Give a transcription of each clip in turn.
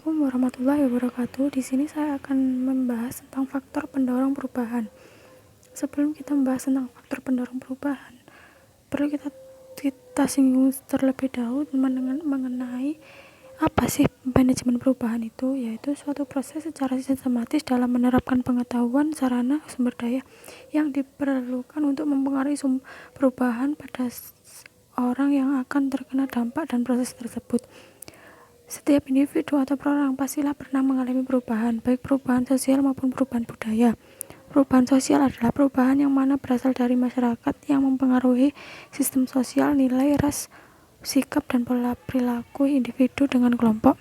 Assalamualaikum warahmatullahi wabarakatuh. Di sini saya akan membahas tentang faktor pendorong perubahan. Sebelum kita membahas tentang faktor pendorong perubahan, perlu kita singgung terlebih dahulu mengenai apa sih manajemen perubahan itu, yaitu suatu proses secara sistematis dalam menerapkan pengetahuan, sarana, sumber daya yang diperlukan untuk mempengaruhi perubahan pada orang yang akan terkena dampak dan proses tersebut. Setiap individu atau perorangan pastilah pernah mengalami perubahan, baik perubahan sosial maupun perubahan budaya. Perubahan sosial adalah perubahan yang mana berasal dari masyarakat yang mempengaruhi sistem sosial, nilai, ras, sikap, dan pola perilaku individu dengan kelompok.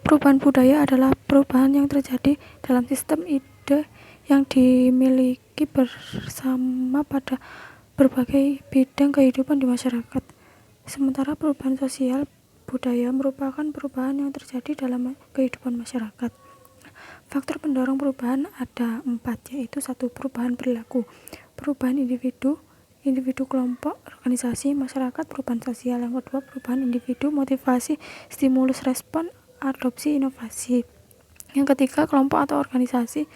Perubahan budaya adalah perubahan yang terjadi dalam sistem ide yang dimiliki bersama pada berbagai bidang kehidupan di masyarakat. Sementara perubahan sosial budaya merupakan perubahan yang terjadi dalam kehidupan masyarakat. Faktor pendorong perubahan ada 4, yaitu 1. Perubahan perilaku, perubahan individu, kelompok, organisasi, masyarakat, perubahan sosial. Yang kedua, perubahan individu, motivasi, stimulus, respon, adopsi, inovasi. Yang ketiga, kelompok atau organisasi,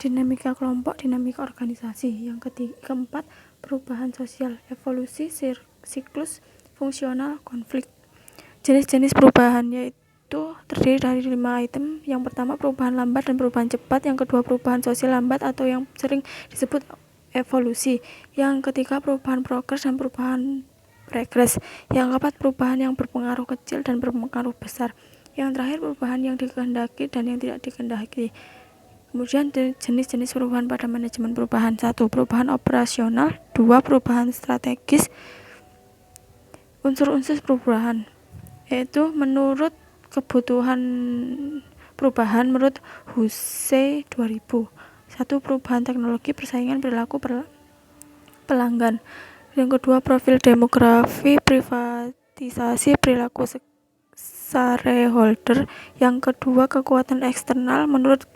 dinamika kelompok, dinamika organisasi. Yang keempat, perubahan sosial, evolusi, siklus, fungsional, konflik. Jenis-jenis perubahan yaitu terdiri dari 5 item. Yang pertama, perubahan lambat dan perubahan cepat. Yang kedua, perubahan sosial lambat atau yang sering disebut evolusi. Yang ketiga, perubahan progres dan perubahan regres. Yang keempat, perubahan yang berpengaruh kecil dan berpengaruh besar. Yang terakhir, perubahan yang dikehendaki dan yang tidak dikehendaki. Kemudian jenis-jenis perubahan pada manajemen perubahan. 1. Perubahan operasional. 2. Perubahan strategis. Unsur-unsur perubahan yaitu menurut kebutuhan perubahan menurut Hussey 2000. 1. Perubahan teknologi, persaingan, perilaku pelanggan. Yang kedua, profil demografi, privatisasi, perilaku shareholder. Yang kedua, kekuatan eksternal menurut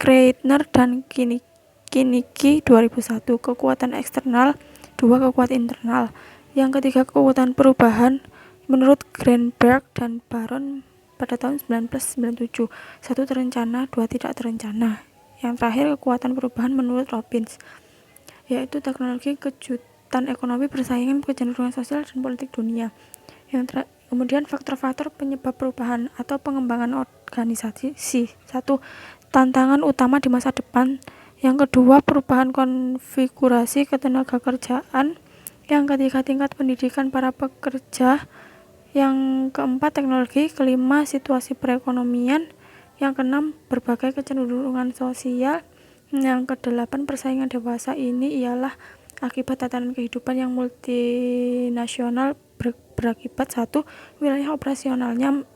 Kreitner dan Kinigi 2001. Kekuatan eksternal. 2. Kekuatan internal. Yang ketiga, kekuatan perubahan menurut Greenberg dan Baron pada tahun 1997. 1. Terencana, 2. Tidak terencana. Yang terakhir, kekuatan perubahan menurut Robbins, yaitu teknologi, kejutan ekonomi, persaingan, kecenderungan sosial, dan politik dunia. Kemudian faktor-faktor penyebab perubahan atau pengembangan organisasi. 1. Tantangan utama di masa depan. Yang kedua, perubahan konfigurasi ketenagakerjaan. Yang ketiga, tingkat pendidikan para pekerja. Yang keempat, teknologi. Kelima, situasi perekonomian. Yang keenam, berbagai kecenderungan sosial. Yang kedelapan, persaingan dewasa. Ini ialah akibat tatanan kehidupan yang multinasional berakibat 1. Wilayah operasionalnya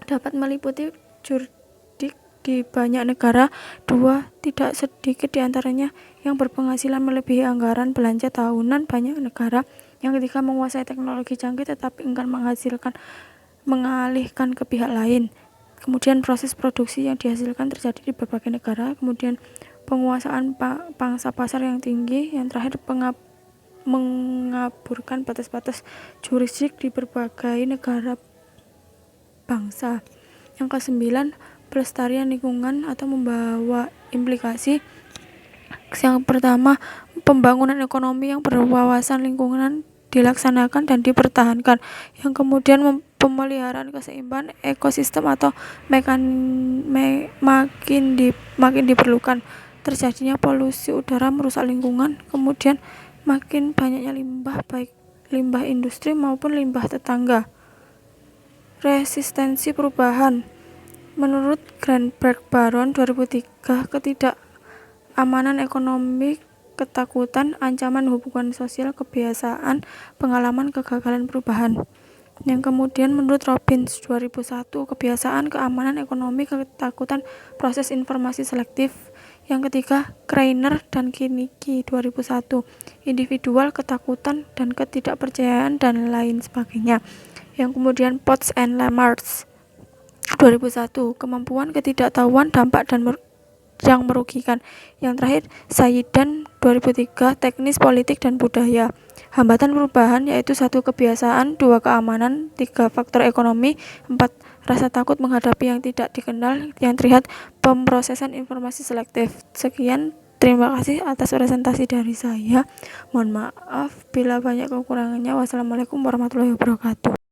dapat meliputi juridik di banyak negara. 2. Tidak sedikit diantaranya yang berpenghasilan melebihi anggaran belanja tahunan banyak negara. Yang ketiga, menguasai teknologi canggih tetapi enggan mengalihkan ke pihak lain. Kemudian proses produksi yang dihasilkan terjadi di berbagai negara. Kemudian penguasaan pangsa pasar yang tinggi. Yang terakhir, mengaburkan batas-batas jurisdik di berbagai negara bangsa. Yang ke-9, pelestarian lingkungan atau membawa implikasi. Yang pertama, pembangunan ekonomi yang berwawasan lingkungan dilaksanakan dan dipertahankan. Yang kemudian, pemeliharaan keseimbangan ekosistem atau makin diperlukan. Terjadinya polusi udara merusak lingkungan. Kemudian makin banyaknya limbah, baik limbah industri maupun limbah tetangga. Resistensi perubahan. Menurut Greenberg Baron 2003, ketidakamanan ekonomi, ketakutan, ancaman hubungan sosial, kebiasaan, pengalaman, kegagalan perubahan. Yang kemudian menurut Robbins 2001, kebiasaan, keamanan ekonomi, ketakutan, proses informasi selektif. Yang ketiga, Kreiner dan Kinigi 2001, individual, ketakutan, dan ketidakpercayaan, dan lain sebagainya. Yang kemudian Potts and Lamars 2001, kemampuan, ketidaktahuan, dampak, dan yang merugikan. Yang terakhir, Sayidan 2003, teknis, politik, dan budaya. Hambatan perubahan yaitu 1. Kebiasaan, 2. Keamanan, 3. Faktor ekonomi, 4. rasa takut menghadapi yang tidak dikenal, yang terlihat pemrosesan informasi selektif. Sekian, terima kasih atas presentasi dari saya. Mohon maaf bila banyak kekurangannya. Wassalamualaikum warahmatullahi wabarakatuh.